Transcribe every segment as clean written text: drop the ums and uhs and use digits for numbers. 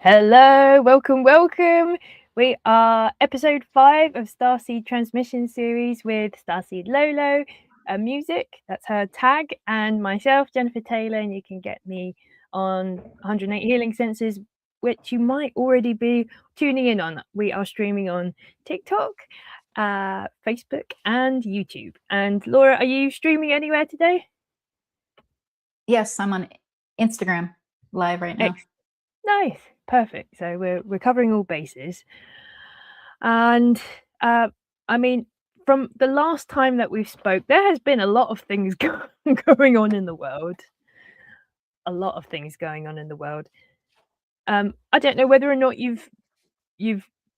Hello, welcome. We are episode 5 of Starseed Transmissions series with Starseed Lø Lø, music, that's her tag, and myself, Jennifer Taylor, and you can get me on 108 Healing Senses, which you might already be tuning in on. We are streaming on TikTok, Facebook, and YouTube. And Laura, are you streaming anywhere today? Yes, I'm on Instagram live right now. Nice, perfect. So we're covering all bases. And I mean, from the last time that we spoke, there has been a lot of things going on in the world. A lot of things going on in the world. I don't know whether or not you've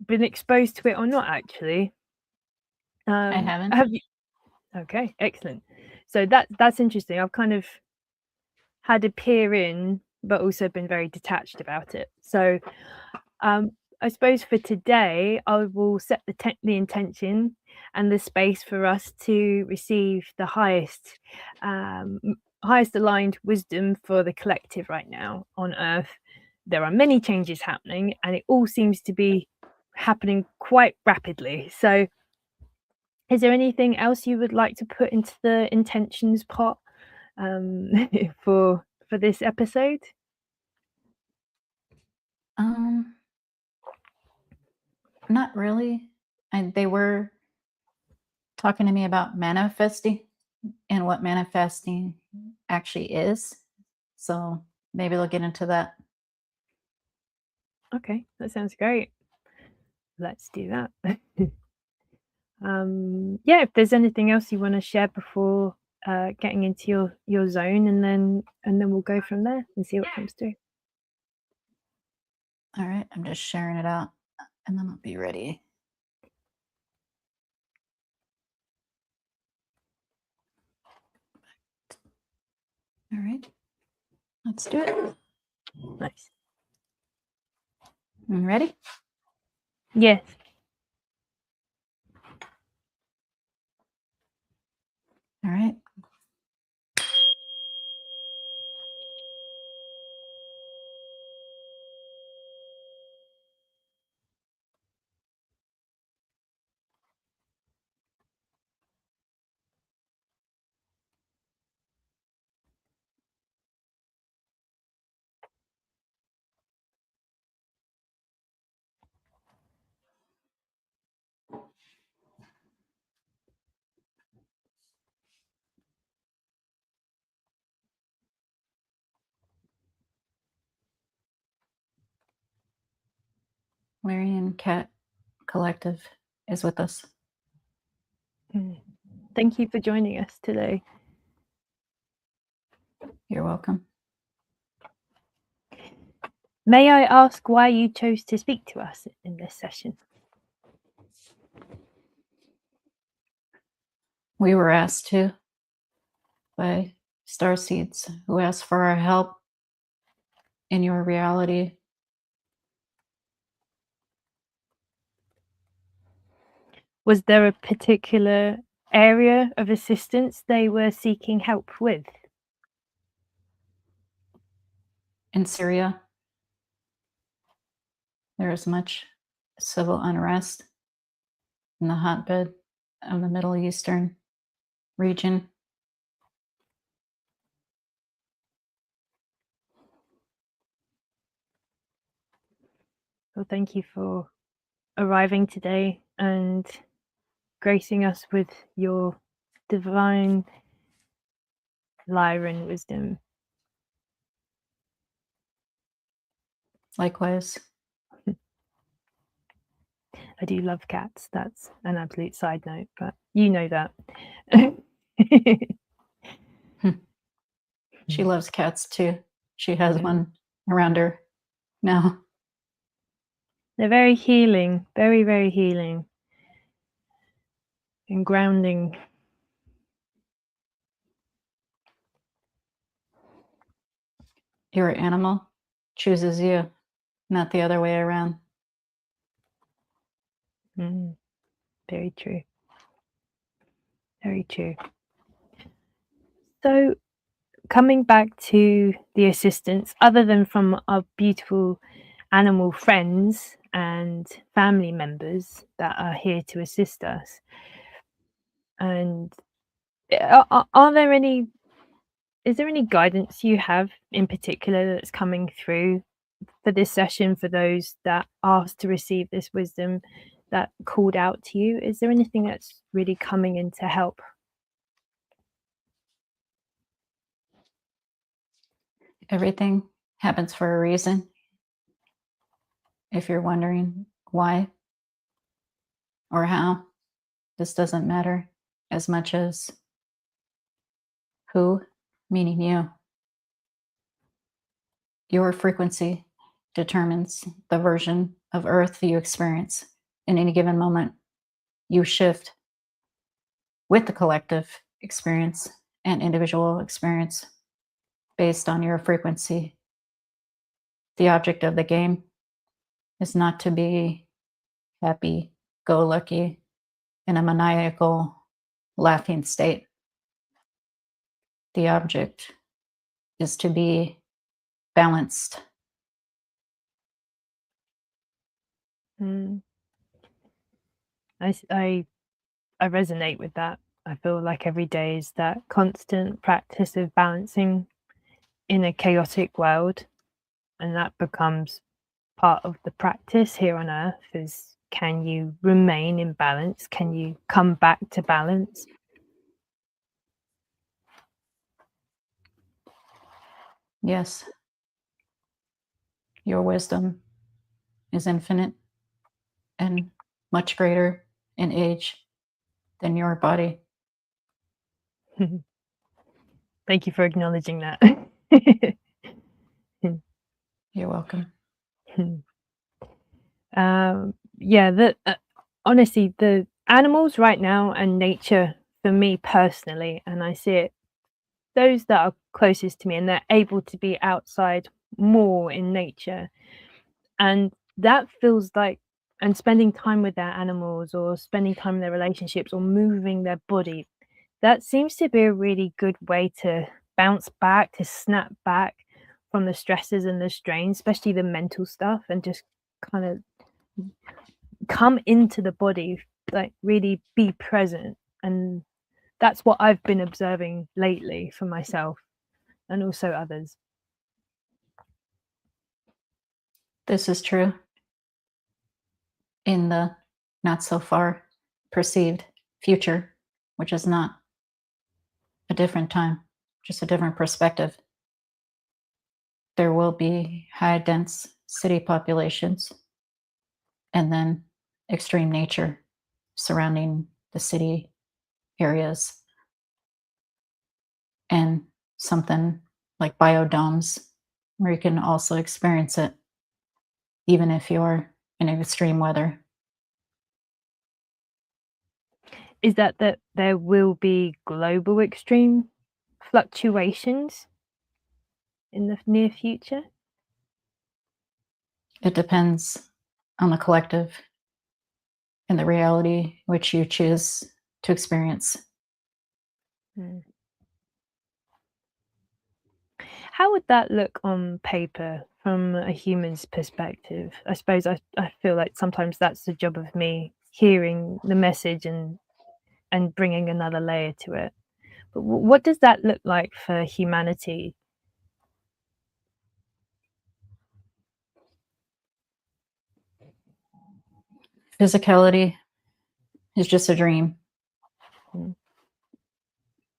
been exposed to it or not. Actually, I haven't. Have you? Okay, excellent. So that's interesting. I've kind of had a peer in, but also been very detached about it. So, I suppose for today, I will set the intention and the space for us to receive the highest aligned wisdom for the collective right now on Earth. There are many changes happening, and it all seems to be happening quite rapidly. So, is there anything else you would like to put into the intentions pot for this episode? Not really. They were talking to me about manifesting and what manifesting actually is. So maybe they'll get into that. Okay, that sounds great. Let's do that. Yeah, if there's anything else you want to share before getting into your zone, and then we'll go from there and see what comes through. All right, I'm just sharing it out, and then I'll be ready. All right, let's do it. Nice. You ready? Yes. All right. Marion Cat Collective is with us. Thank you for joining us today. You're welcome. May I ask why you chose to speak to us in this session? We were asked to by Starseeds, who asked for our help in your reality. Was there a particular area of assistance they were seeking help with? In Syria, there is much civil unrest in the hotbed of the Middle Eastern region. Well, thank you for arriving today and gracing us with your divine Lyran wisdom. Likewise. I do love cats. That's an absolute side note, but you know that. She loves cats too. She has one around her now. They're very healing, very, very healing and grounding. Your animal chooses you, not the other way around. Very true. Very true. So, coming back to the assistance, other than from our beautiful animal friends and family members that are here to assist us. And are there any, is there any guidance you have in particular that's coming through for this session for those that asked to receive this wisdom that called out to you? Is there anything that's really coming in to help? Everything happens for a reason. If you're wondering why or how, this doesn't matter as much as who, meaning you. Your frequency determines the version of Earth you experience in any given moment. You shift with the collective experience and individual experience based on your frequency. The object of the game is not to be happy, go lucky, in a maniacal, laughing state. The object is to be balanced. I resonate with that. I feel like every day is that constant practice of balancing in a chaotic world, and that becomes part of the practice here on Earth. Is, can you remain in balance? Can you come back to balance? Yes. Your wisdom is infinite and much greater in age than your body. Thank you for acknowledging that. You're welcome. Yeah, honestly, the animals right now and nature for me personally, and I see it, those that are closest to me and they're able to be outside more in nature, and that feels like, and spending time with their animals or spending time in their relationships or moving their body, that seems to be a really good way to bounce back, to snap back from the stresses and the strains, especially the mental stuff, and just kind of come into the body, like really be present. And that's what I've been observing lately for myself and also others. This is true in the not so far perceived future, which is not a different time, just a different perspective. There will be high dense city populations and then extreme nature surrounding the city areas, and something like biodomes where you can also experience it even if you're in extreme weather. Is that there will be global extreme fluctuations in the near future? It depends on the collective and the reality which you choose to experience. How would that look on paper from a human's perspective? I suppose I feel like sometimes that's the job of me, hearing the message and bringing another layer to it. But what does that look like for humanity? Physicality is just a dream.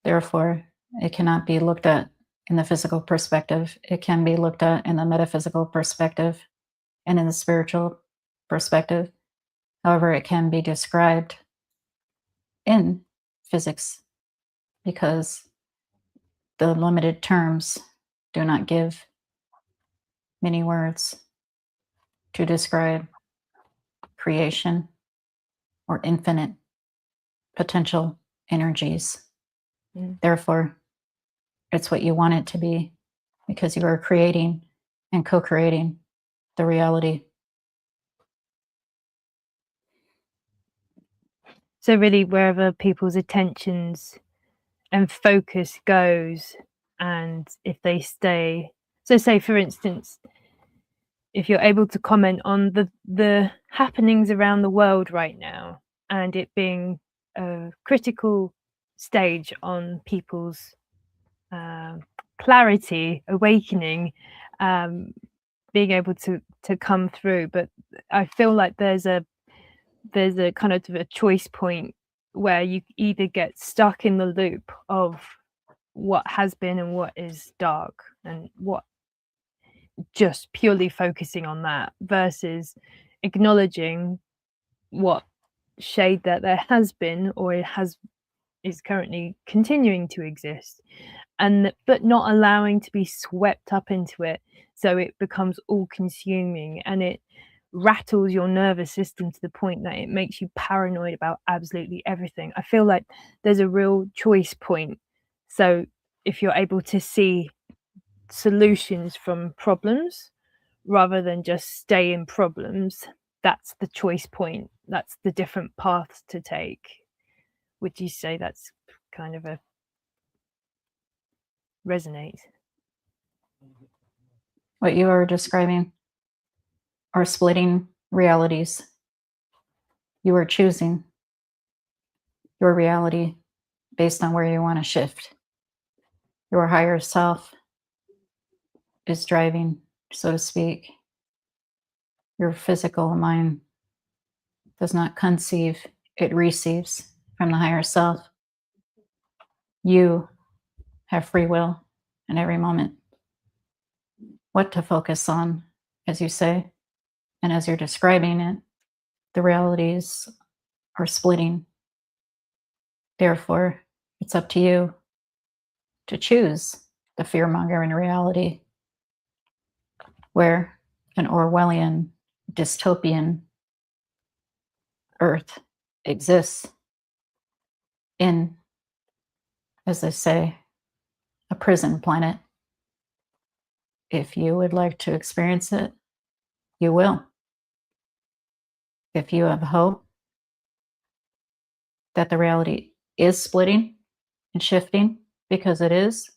Therefore, it cannot be looked at in the physical perspective. It can be looked at in the metaphysical perspective and in the spiritual perspective. However, it can be described in physics because the limited terms do not give many words to describe creation or infinite potential energies. Therefore, it's what you want it to be because you are creating and co-creating the reality. So really, wherever people's attentions and focus goes, and if they stay, so say for instance, if you're able to comment on the happenings around the world right now, and it being a critical stage on people's clarity, awakening, being able to come through. But I feel like there's a kind of a choice point where you either get stuck in the loop of what has been and what is dark, and what just purely focusing on that, versus acknowledging what shade that there has been, or is currently continuing to exist, and but not allowing to be swept up into it, so it becomes all consuming and it rattles your nervous system to the point that it makes you paranoid about absolutely everything. I feel like there's a real choice point. So if you're able to see solutions from problems rather than just stay in problems, that's the choice point. That's the different paths to take. Would you say that's kind of a resonate? What you are describing are splitting realities. You are choosing your reality based on where you want to shift. Your higher self is driving, so to speak. Your physical mind does not conceive, it receives from the higher self. You have free will in every moment. What to focus on, as you say, and as you're describing it, the realities are splitting. Therefore, it's up to you to choose the fear-mongering reality where an Orwellian dystopian Earth exists in, as they say, a prison planet. If you would like to experience it, you will. If you have hope that the reality is splitting and shifting, because it is,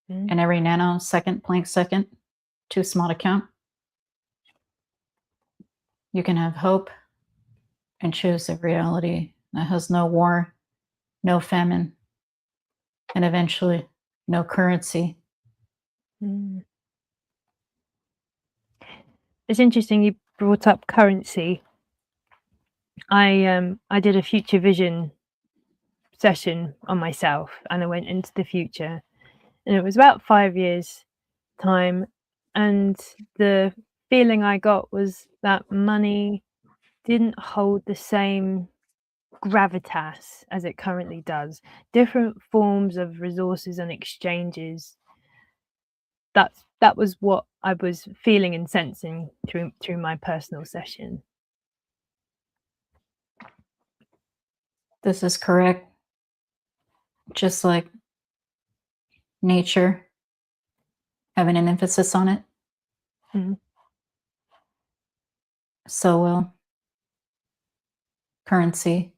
and every nanosecond, plank second, too small to count, you can have hope and choose a reality that has no war, no famine, and eventually no currency. It's interesting you brought up currency. I did a future vision session on myself, and I went into the future, and it was about 5 years time, and the feeling I got was that money didn't hold the same gravitas as it currently does. Different forms of resources and exchanges. That was what I was feeling and sensing through my personal session. This is correct. Just like nature having an emphasis on it, so will currency,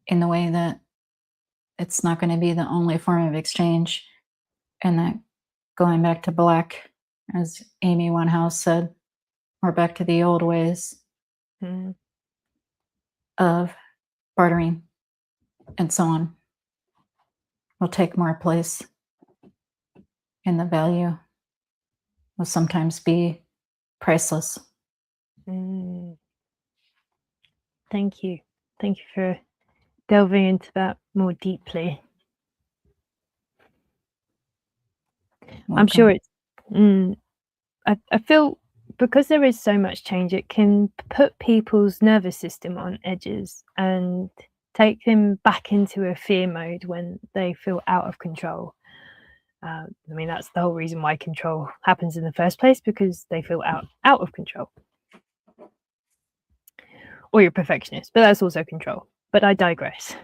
in the way that it's not going to be the only form of exchange, and that going back to black, as Amy Winehouse said, or back to the old ways of bartering and so on, will take more place, and the value will sometimes be priceless. Thank you for delving into that more deeply. Welcome. I'm sure it's I feel because there is so much change, it can put people's nervous system on edges and take them back into a fear mode when they feel out of control. I mean, that's the whole reason why control happens in the first place, because they feel out of control. Or you're a perfectionist, but that's also control. But I digress.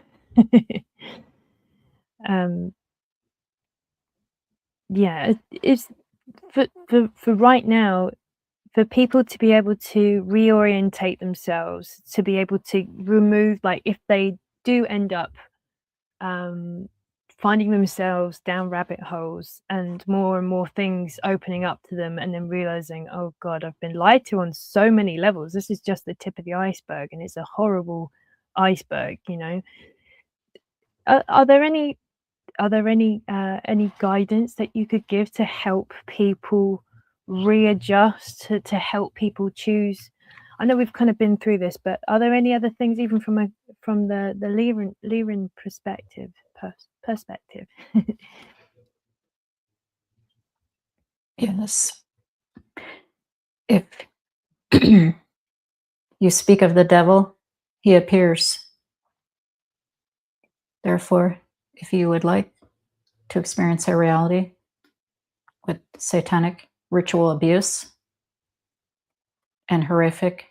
Yeah, it's for right now, for people to be able to reorientate themselves, to be able to remove, like if they do end up finding themselves down rabbit holes and more things opening up to them, and then realizing, oh God, I've been lied to on so many levels. This is just the tip of the iceberg, and it's a horrible iceberg, you know. Are there any guidance that you could give to help people readjust, to help people choose? I know we've kind of been through this, but are there any other things, even from the Lyran perspective? Yes. If you speak of the devil, he appears. Therefore, if you would like to experience a reality with satanic ritual abuse and horrific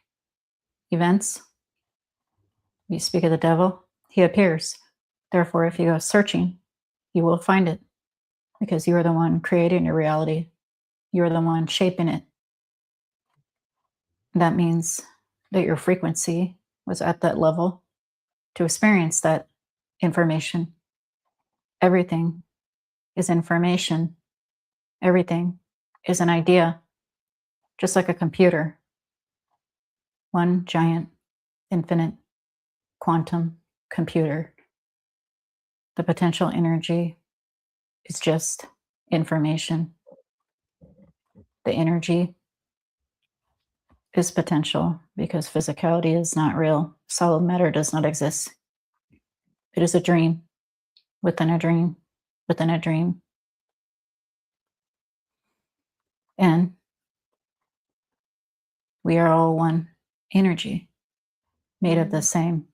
events, you speak of the devil, he appears. Therefore, if you go searching, you will find it, because you are the one creating your reality. You are the one shaping it. That means that your frequency was at that level to experience that information. Everything is information. Everything is an idea, just like a computer. One giant, infinite, quantum computer. The potential energy is just information. The energy is potential, because physicality is not real. Solid matter does not exist. It is a dream within a dream within a dream. And we are all one energy, made of the same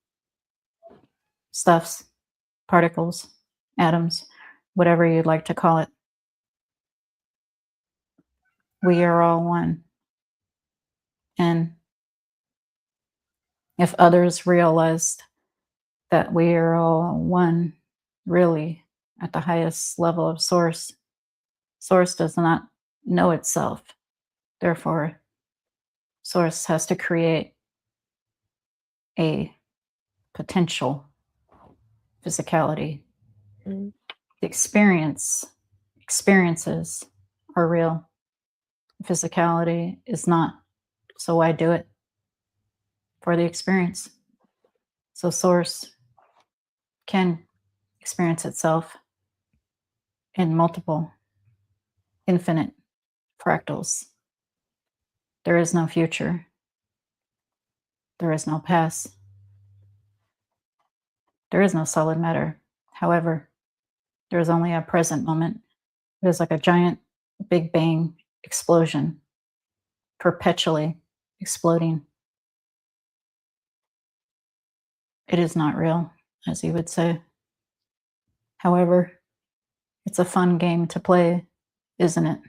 stuffs, particles, atoms, whatever you'd like to call it. We are all one. And if others realized that we are all one, really, at the highest level of source, source does not know itself. Therefore, source has to create a potential physicality. The experiences are real. Physicality is not. So why do it? For the experience. So source can experience itself in multiple, infinite fractals. There is no future. There is no past. There is no solid matter. However, there is only a present moment. It is like a giant Big Bang explosion, perpetually exploding. It is not real, as you would say. However, it's a fun game to play, isn't it?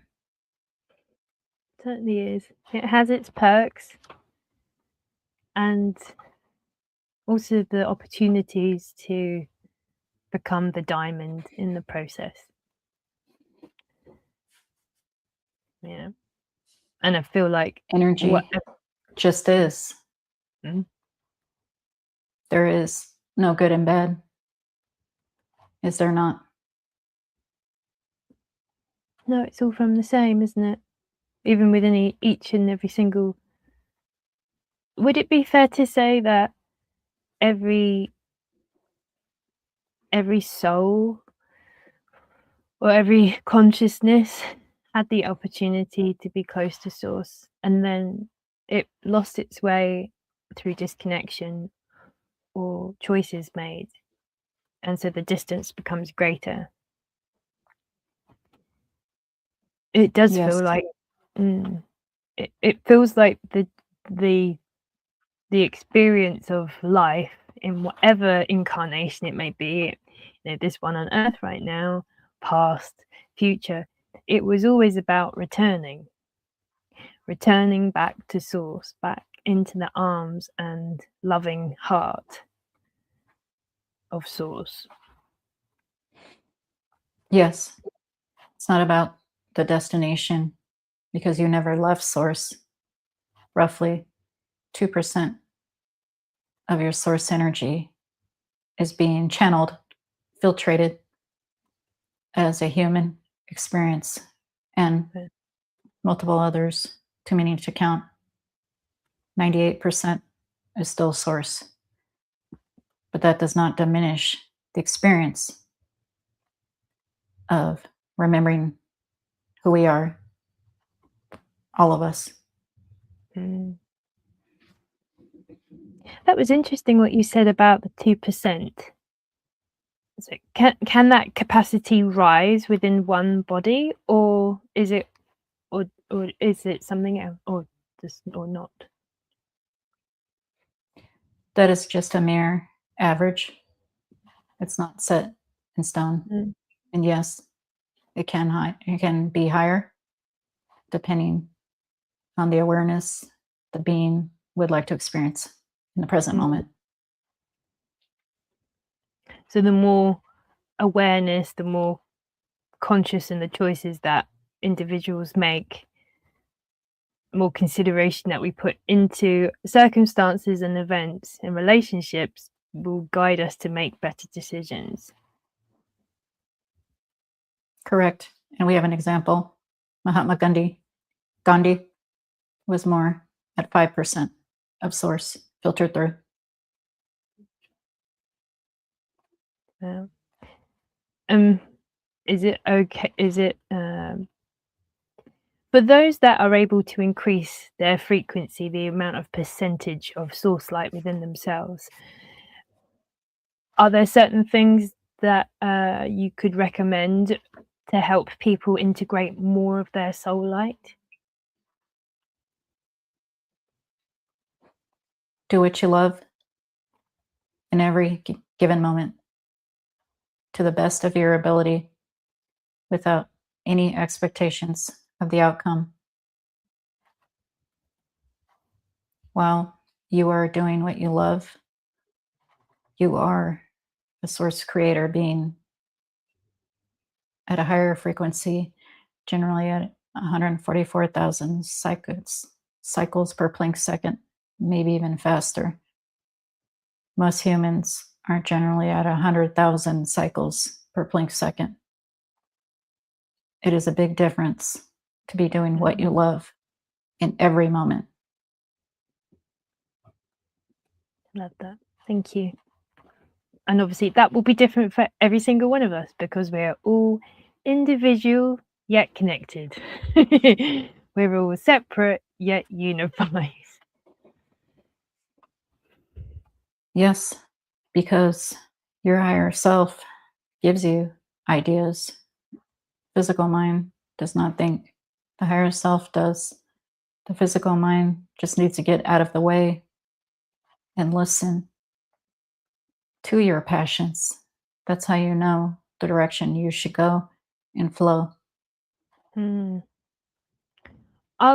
It certainly is. It has its perks, and also the opportunities to become the diamond in the process. Yeah. And I feel like energy just is. Mm. There is no good and bad. Is there not? No, it's all from the same, isn't it? Even within each and every single. Would it be fair to say that every soul or every consciousness had the opportunity to be close to source, and then it lost its way through disconnection or choices made, and so the distance becomes greater? It does feel like it feels like the experience of life in whatever incarnation it may be, this one on earth right now, past, future, it was always about returning back to source, back into the arms and loving heart of source. Yes. It's not about the destination, because you never left source. Roughly 2% of your source energy is being channeled, filtrated as a human experience, and Okay. multiple others, too many to count. 98% is still source, but that does not diminish the experience of remembering who we are, all of us. Mm. That was interesting what you said about the 2%. So can that capacity rise within one body, or is it something else, or not? That is just a mere average. It's not set in stone. Mm. And yes, it can be higher depending on the awareness the being would like to experience in the present moment. So the more awareness, the more conscious in the choices that individuals make, more consideration that we put into circumstances and events and relationships will guide us to make better decisions. Correct. And we have an example. Mahatma Gandhi was more at 5% of source filtered through. Is it okay? For those that are able to increase their frequency, the amount of percentage of source light within themselves, are there certain things that you could recommend to help people integrate more of their soul light? Do what you love in every given moment to the best of your ability without any expectations of the outcome. While you are doing what you love, you are a source creator being at a higher frequency, generally at 144,000 cycles per Planck second, maybe even faster. Most humans are generally at 100,000 cycles per Planck second. It is a big difference to be doing what you love in every moment. Love that. Thank you. And obviously that will be different for every single one of us because we're all individual yet connected. We're all separate yet unified. Yes, because your higher self gives you ideas. Physical mind does not think. The higher self does. The physical mind just needs to get out of the way and listen to your passions. That's how you know the direction you should go and flow. I'll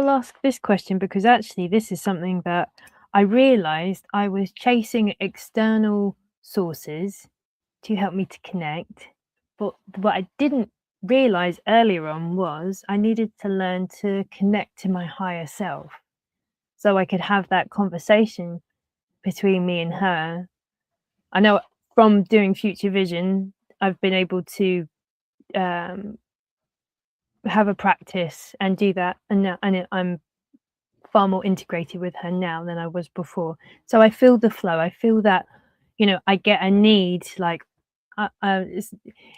ask this question because actually this is something that I realized I was chasing external sources to help me to connect. But what I didn't realize earlier on was I needed to learn to connect to my higher self so I could have that conversation between me and her. I know from doing Future Vision, I've been able to have a practice and do that, and I'm far more integrated with her now than I was before. So I feel the flow. I feel that, I get a need, like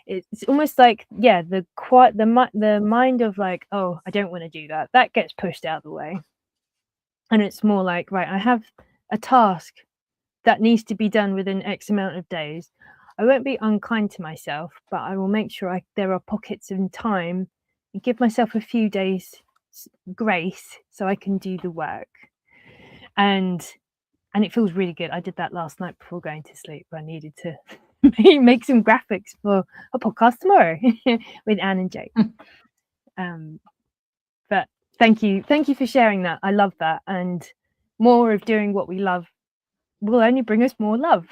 it's almost like, yeah, the mind of like, oh, I don't want to do that. That gets pushed out of the way, and it's more like, right, I have a task that needs to be done within X amount of days. I won't be unkind to myself, but I will make sure there are pockets in time and give myself a few days grace so I can do the work. And it feels really good. I did that last night before going to sleep. I needed to make some graphics for a podcast tomorrow with Anne and Jake. But thank you for sharing that. I love that, and more of doing what we love will only bring us more love.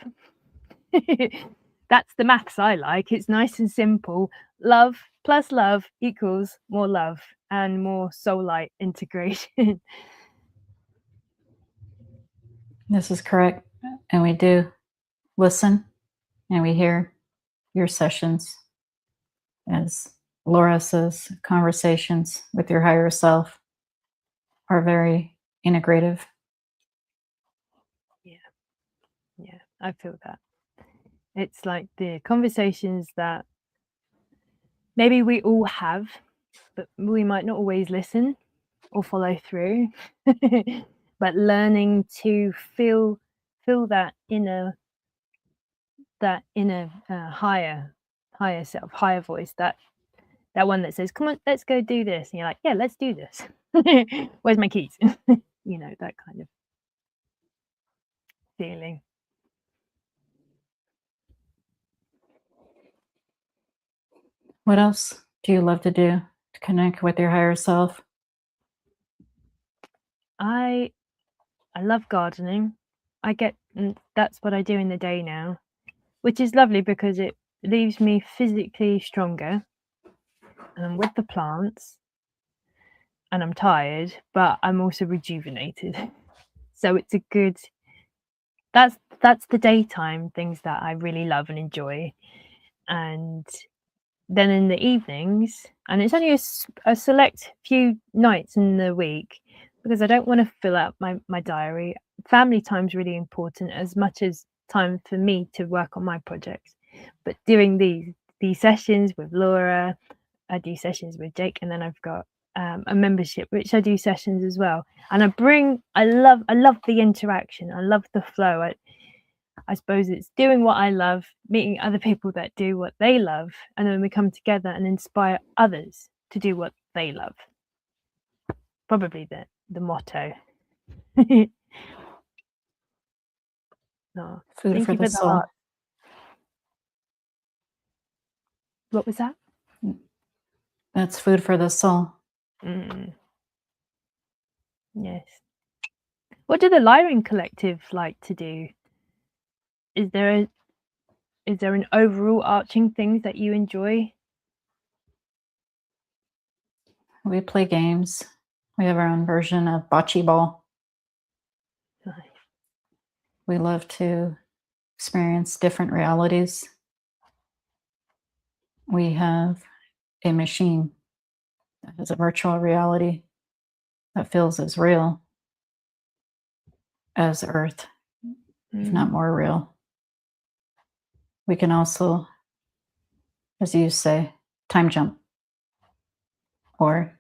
That's the maths I like. It's nice and simple. Love plus love equals more love and more soul light integration. This is correct. And we do listen and we hear your sessions. As Laura says, conversations with your higher self are very integrative. Yeah, I feel that. It's like the conversations that maybe we all have, but we might not always listen or follow through. But learning to feel that inner higher self, higher voice, that one that says, come on, let's go do this, and you're like, yeah, let's do this. Where's my keys? You know, that kind of feeling. What else do you love to do to connect with your higher self? I love gardening. That's what I do in the day now, which is lovely because it leaves me physically stronger, and I'm with the plants, and I'm tired, but I'm also rejuvenated. So it's a good, that's the daytime things that I really love and enjoy. And then in the evenings, and it's only a select few nights in the week, because I don't want to fill out my diary. Family time's really important, as much as time for me to work on my projects. But doing these sessions with Laura, I do sessions with Jake, and then I've got a membership which I do sessions as well. And I love the interaction. I love the flow. I suppose it's doing what I love, meeting other people that do what they love, and then we come together and inspire others to do what they love. Probably the motto. No, Food for the soul. heart. What was that? That's food for the soul. Yes. What do the Lyring Collective like to do? Is there an overall arching thing that you enjoy? We play games. We have our own version of bocce ball. Nice. We love to experience different realities. We have a machine that has a virtual reality that feels as real as Earth, if not more real. We can also, as you say, time jump or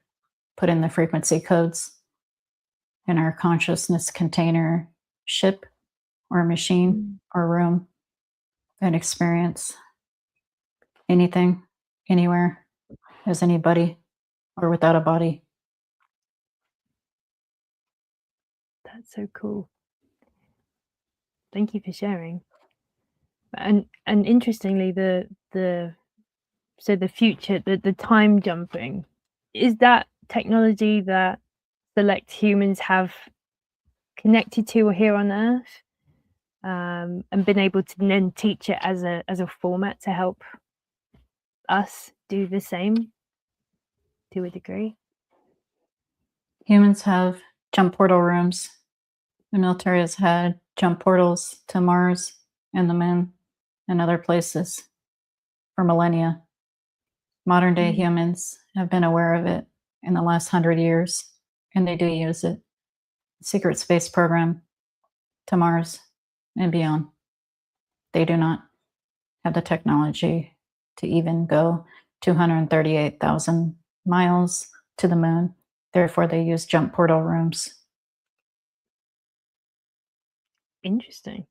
put in the frequency codes in our consciousness container ship or machine or room and experience anything, anywhere, as anybody, or without a body. That's so cool. Thank you for sharing. And interestingly, the future, the time jumping, is that technology that select humans have connected to here on Earth, and been able to then teach it as a format to help us do the same to a degree. Humans have jump portal rooms. The military has had jump portals to Mars and the moon and other places for millennia. Modern day humans have been aware of it in the last 100 years, and they do use it. Secret space program to Mars and beyond. They do not have the technology to even go 238,000 miles to the moon. Therefore, they use jump portal rooms. Interesting.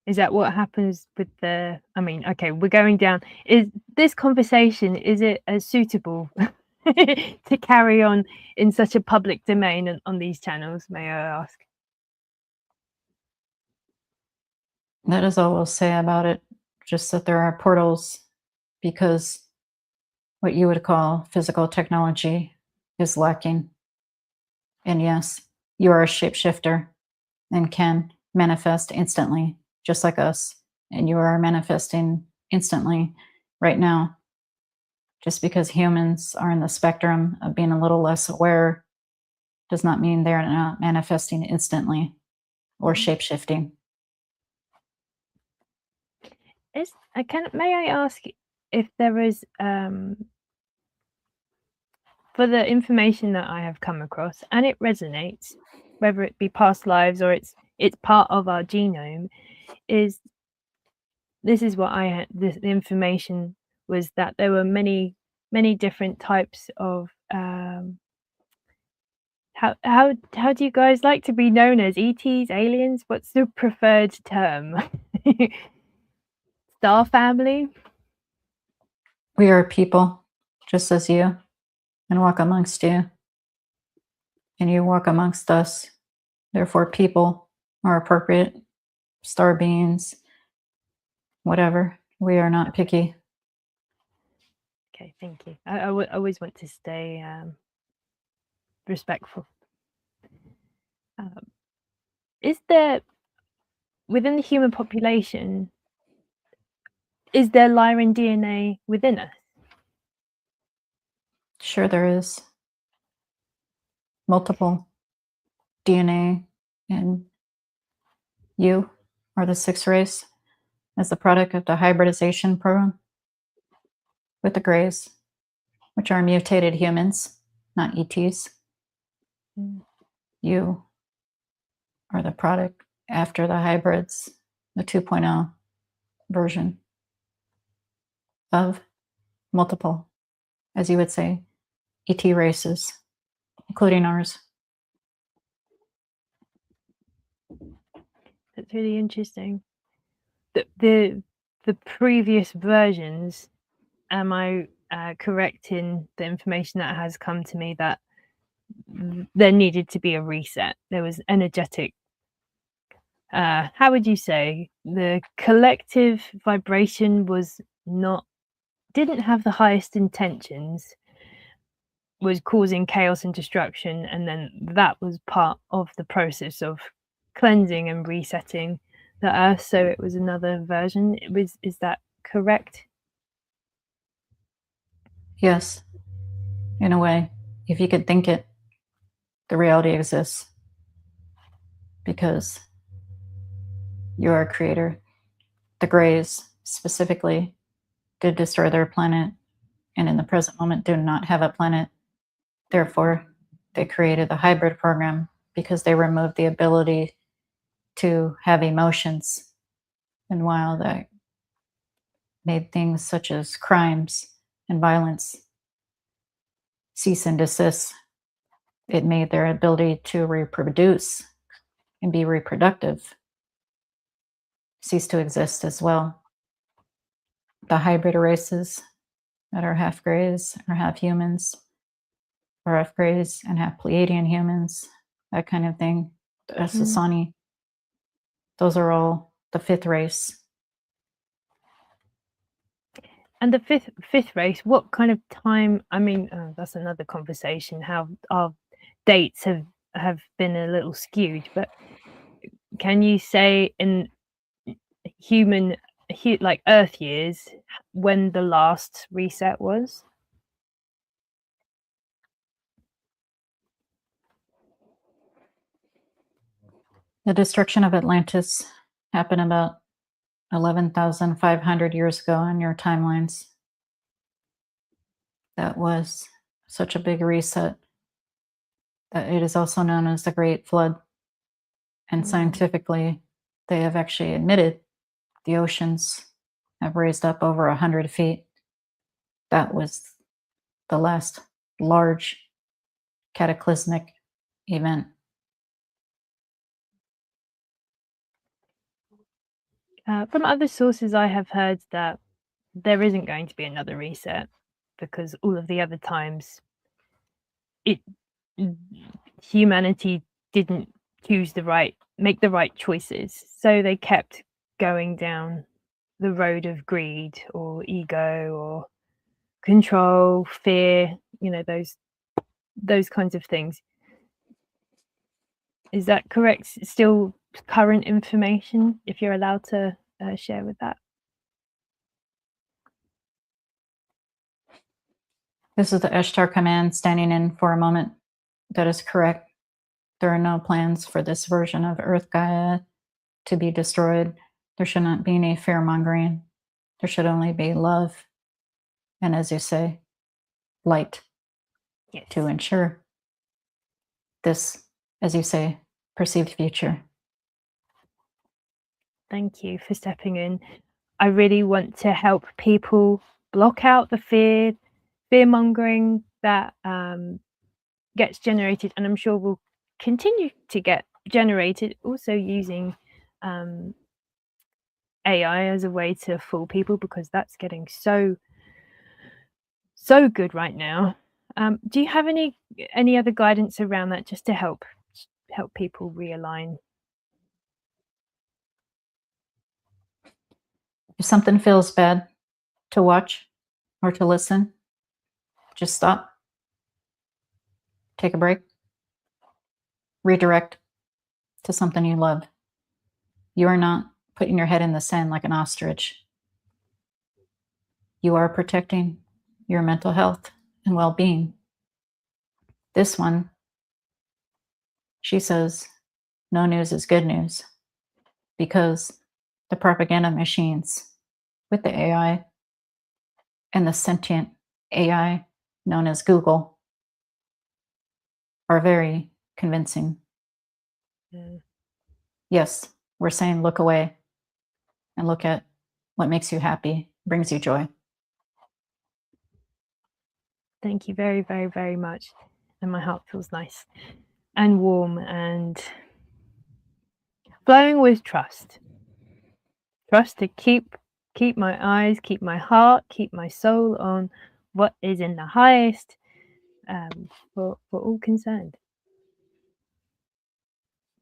Is that what happens with the, I mean, okay, we're going down. Is this conversation, is it as suitable to carry on in such a public domain on these channels, may I ask? That is all we'll say about it. Just that there are portals, because what you would call physical technology is lacking. And yes, you are a shapeshifter and can manifest instantly, just like us. And you are manifesting instantly right now. Just because humans are in the spectrum of being a little less aware does not mean they're not manifesting instantly or shapeshifting. May I ask, if there is for the information that I have come across, and it resonates, whether it be past lives or it's part of our genome, is this is what I had. The information was that there were many different types of how do you guys like to be known as? ETs, aliens? What's the preferred term? Star family? We are people, just as you, and walk amongst you. And you walk amongst us. Therefore, people are appropriate. Star beings, whatever. We are not picky. Okay, thank you. I always want to stay respectful. Is there, within the human population, is there Lyran DNA within us? Sure, there is multiple DNA, and you are the sixth race as the product of the hybridization program with the Greys, which are mutated humans, not ETs. You are the product after the hybrids, the 2.0 version of multiple, as you would say, ET races, including ours. That's really interesting. The previous versions, am I correct in the information that has come to me that there needed to be a reset? There was energetic, how would you say, the collective vibration didn't have the highest intentions, was causing chaos and destruction, and then that was part of the process of cleansing and resetting the earth, so it was another version. Is that correct? Yes, in a way, if you could think it, the reality exists because you're a creator. The Greys specifically did destroy their planet, and in the present moment do not have a planet. Therefore, they created the hybrid program because they removed the ability to have emotions. And while that made things such as crimes and violence cease and desist, it made their ability to reproduce and be reproductive cease to exist as well. The hybrid races that are half Greys or half humans, or half Greys and half Pleiadian humans, that kind of thing, the Sasani, those are all the fifth race. And the fifth race, what kind of time? I mean, that's another conversation, how our dates have been a little skewed, but can you say in human, like Earth years, when the last reset was? The destruction of Atlantis happened about 11,500 years ago on your timelines. That was such a big reset that it is also known as the Great Flood. And scientifically, they have actually admitted the oceans have raised up over 100 feet. That was the last large cataclysmic event. From other sources, I have heard that there isn't going to be another reset because all of the other times humanity didn't make the right choices, so they kept going down the road of greed or ego or control, fear, those kinds of things. Is that correct? Still current information, if you're allowed to share with that? This is the Ishtar command standing in for a moment. That is correct. There are no plans for this version of Earth Gaia to be destroyed. There should not be any fear mongering. There should only be love and, as you say, light Yes. to ensure this, as you say, perceived future. Thank you for stepping in. I really want to help people block out the fear-mongering that gets generated, and I'm sure will continue to get generated, also using AI as a way to fool people, because that's getting so good right now. Do you have any other guidance around that, just to help people realign? If something feels bad to watch or to listen, just stop, take a break, redirect to something you love. You are not putting your head in the sand like an ostrich. You are protecting your mental health and well-being. This one, she says, no news is good news, because the propaganda machines with the AI and the sentient AI known as Google are very convincing. Yes, we're saying look away and look at what makes you happy, brings you joy. Thank you very, very, very much. And my heart feels nice and warm and flowing with trust. Trust to keep my eyes, keep my heart, keep my soul on what is in the highest, for all concerned.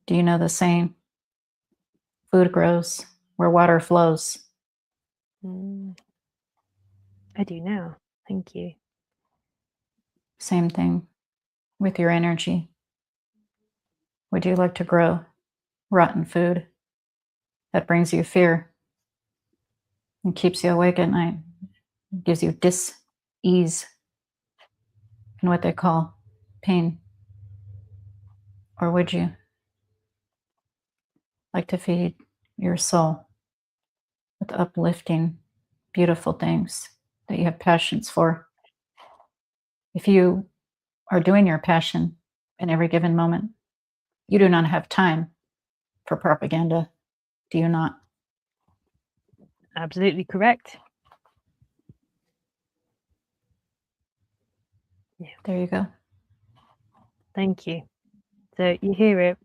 Do you know the saying, food grows where water flows? I do now. Thank you. Same thing with your energy. Would you like to grow rotten food that brings you fear and keeps you awake at night, gives you dis-ease and what they call pain? Or would you like to feed your soul with uplifting, beautiful things that you have passions for? If you are doing your passion in every given moment, you do not have time for propaganda, do you not? Absolutely correct. Yeah. There you go. Thank you. So you hear it.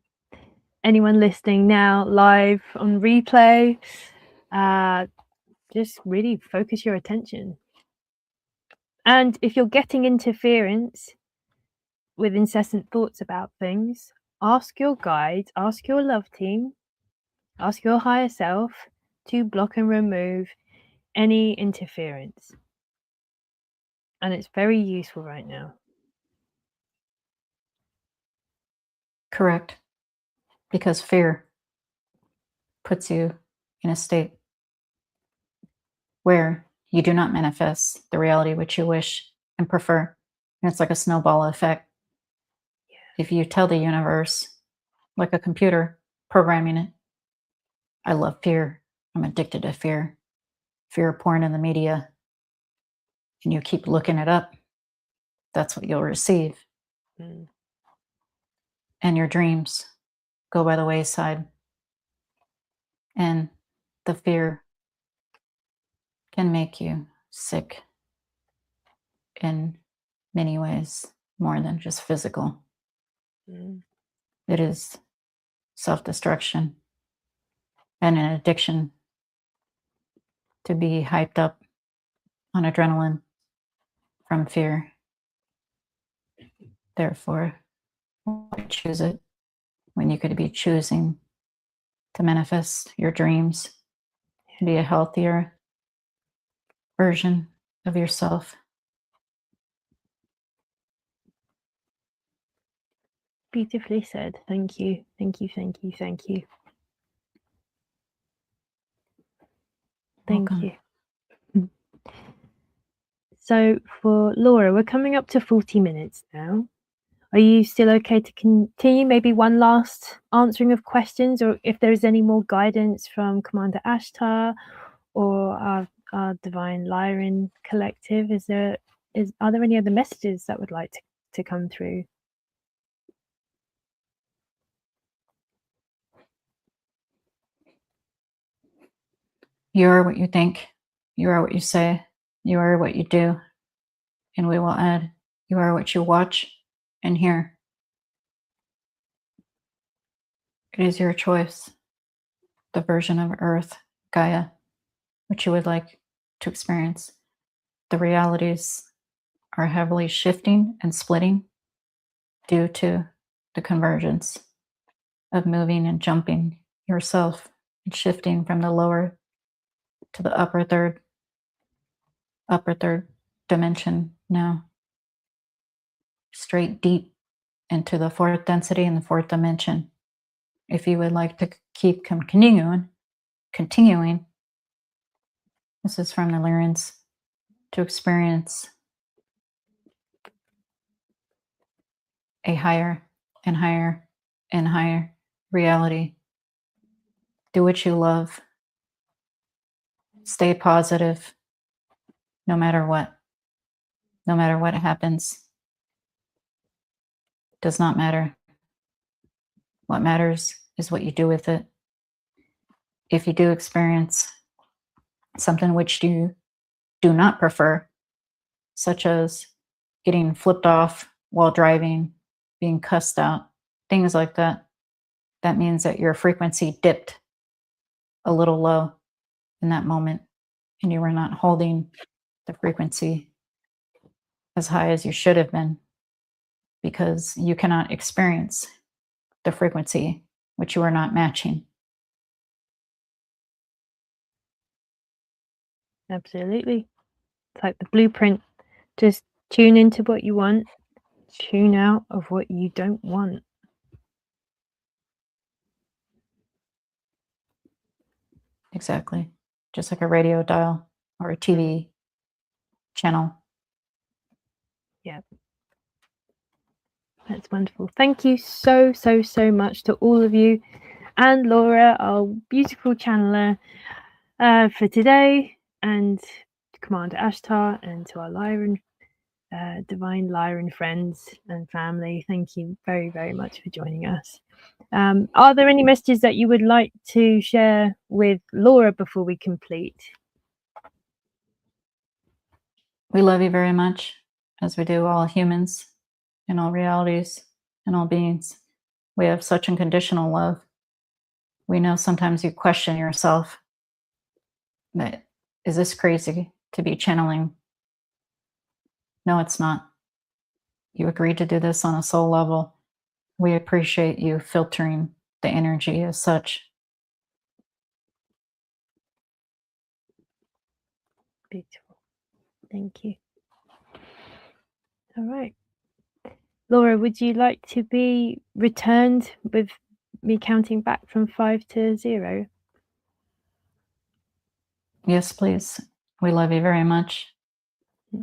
Anyone listening now live on replay, just really focus your attention. And if you're getting interference with incessant thoughts about things, ask your guides, ask your love team, ask your higher self to block and remove any interference. And it's very useful right now. Correct. Because fear puts you in a state where you do not manifest the reality which you wish and prefer. And it's like a snowball effect. If you tell the universe, like a computer, programming it, I love fear, I'm addicted to fear, fear porn in the media, and you keep looking it up, that's what you'll receive. And your dreams go by the wayside. And the fear can make you sick in many ways, more than just physical. It is self-destruction and an addiction to be hyped up on adrenaline from fear. Therefore, why choose it when you could be choosing to manifest your dreams, be a healthier version of yourself? Beautifully said. Thank you. Thank you. Thank you. Thank you. Thank Welcome. you. So for Laura, we're coming up to 40 minutes now. Are you still okay to continue? Maybe one last answering of questions, or if there is any more guidance from Commander Ashtar or our our Divine Lyran collective, are there any other messages that would like to come through? You are what you think. You are what you say. You are what you do. And we will add, you are what you watch and hear. It is your choice, the version of Earth, Gaia, which you would like to experience. The realities are heavily shifting and splitting due to the convergence of moving and jumping yourself and shifting from the lower to the upper third dimension now, straight deep into the fourth density and the fourth dimension. If you would like to keep continuing, this is from the Lyrans, to experience a higher and higher and higher reality. Do what you love. Stay positive no matter what. No matter what happens. Does not matter. What matters is what you do with it. If you do experience something which you do not prefer, such as getting flipped off while driving, being cussed out, things like that, that means that your frequency dipped a little low in that moment and you were not holding the frequency as high as you should have been, because you cannot experience the frequency which you are not matching. Absolutely. It's like the blueprint. Just tune into what you want, tune out of what you don't want. Exactly. Just like a radio dial or a TV channel. Yeah. That's wonderful. Thank you so much to all of you, and Laura, our beautiful channeler, for today, and to Commander Ashtar, and to our Lyran, Divine Lyran friends and family. Thank you very much for joining us. Are there any messages that you would like to share with Laura before we complete? We love you very much, as we do all humans in all realities and all beings. We have such unconditional love. We know sometimes you question yourself, but is this crazy to be channeling? No, it's not. You agreed to do this on a soul level. We appreciate you filtering the energy as such. Beautiful. Thank you. All right. Laura, would you like to be returned with me counting back from 5 to 0? Yes, please. We love you very much.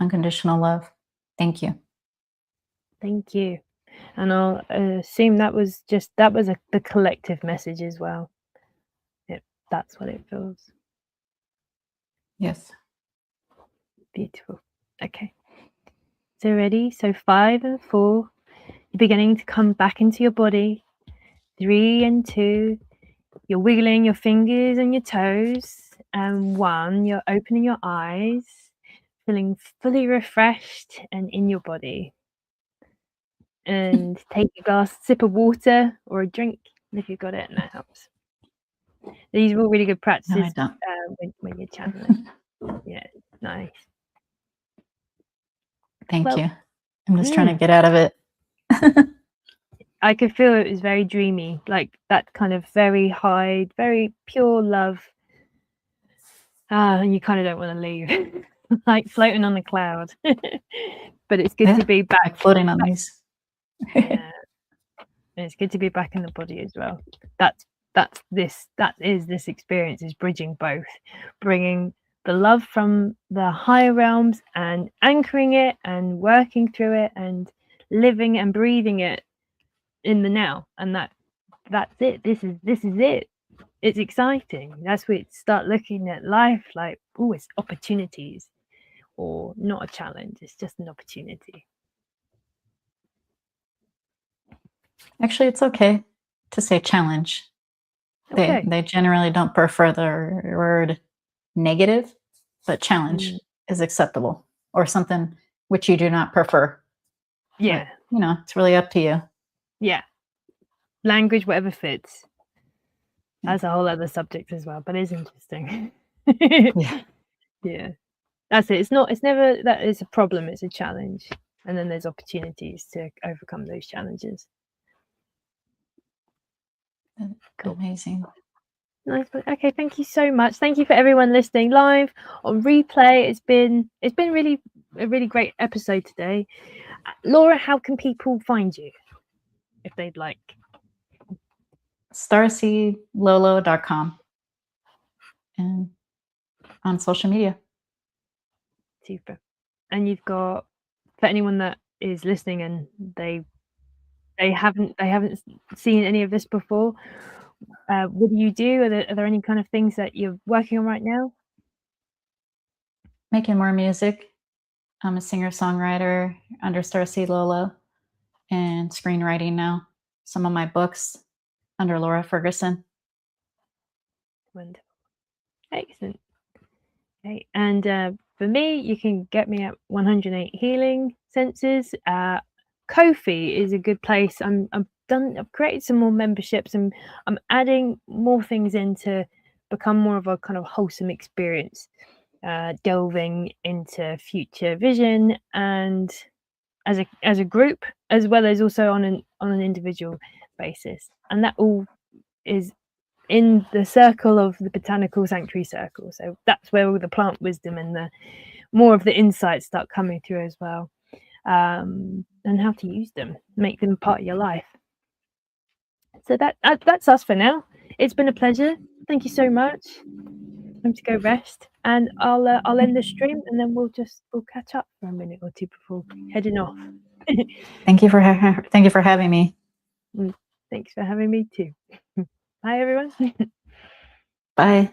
Unconditional love. Thank you. Thank you. And I'll assume that was the collective message as well. That's what it feels. Yes. Beautiful. Okay. So ready? So 5 and 4, you're beginning to come back into your body. 3 and 2, you're wiggling your fingers and your toes. And 1, you're opening your eyes, feeling fully refreshed and in your body. And take a glass, sip of water or a drink if you've got it, and that helps. These are all really good practices. No, I don't. When you're channeling. Yeah, nice. Thank you. I'm just trying to get out of it. I could feel it was very dreamy, like that kind of very high, very pure love. And you kind of don't want to leave, like floating on the cloud. But it's good to be back. Like floating on these. Yeah. And it's good to be back in the body as well. That is this experience, is bridging both, bringing the love from the higher realms and anchoring it and working through it and living and breathing it in the now. And that's it. This is it. it's exciting. That's where you start looking at life like, oh, it's opportunities, or not a challenge. It's just an opportunity. Actually, it's okay to say challenge. Okay. They generally don't prefer the word negative, but challenge is acceptable, or something which you do not prefer. Yeah. But, you know, it's really up to you. Yeah. Language, whatever fits. Yeah. That's a whole other subject as well, but it's interesting. Yeah. Yeah. That's it. It's never that it's a problem, it's a challenge. And then there's opportunities to overcome those challenges. Cool. Amazing. Nice. Okay, thank you so much. Thank you for everyone listening live on replay. It's been really a really great episode today. Laura, how can people find you if they'd like? StarseedLø and on social media. Super. And you've got, for anyone that is listening and they haven't seen any of this before, what do you do? Are there any kind of things that you're working on right now? Making more music. I'm a singer-songwriter under Starseed Lø Lø, and screenwriting now. Some of my books under Laura Ferguson. Wonderful. Excellent. Okay. And for me, you can get me at 108 Healing Senses. Ko-fi is a good place. I've created some more memberships, and I'm adding more things in to become more of a kind of wholesome experience, delving into future vision and as a group, as well as also on an individual basis. And that all is in the circle of the Botanical Sanctuary Circle. So that's where all the plant wisdom and the more of the insights start coming through as well, and how to use them, make them part of your life. So that's us for now. It's been a pleasure. Thank you so much. Time to go rest, and I'll end the stream, and then we'll catch up for a minute or two before heading off. Thank you for having me. Thanks for having me too. Bye everyone. Bye.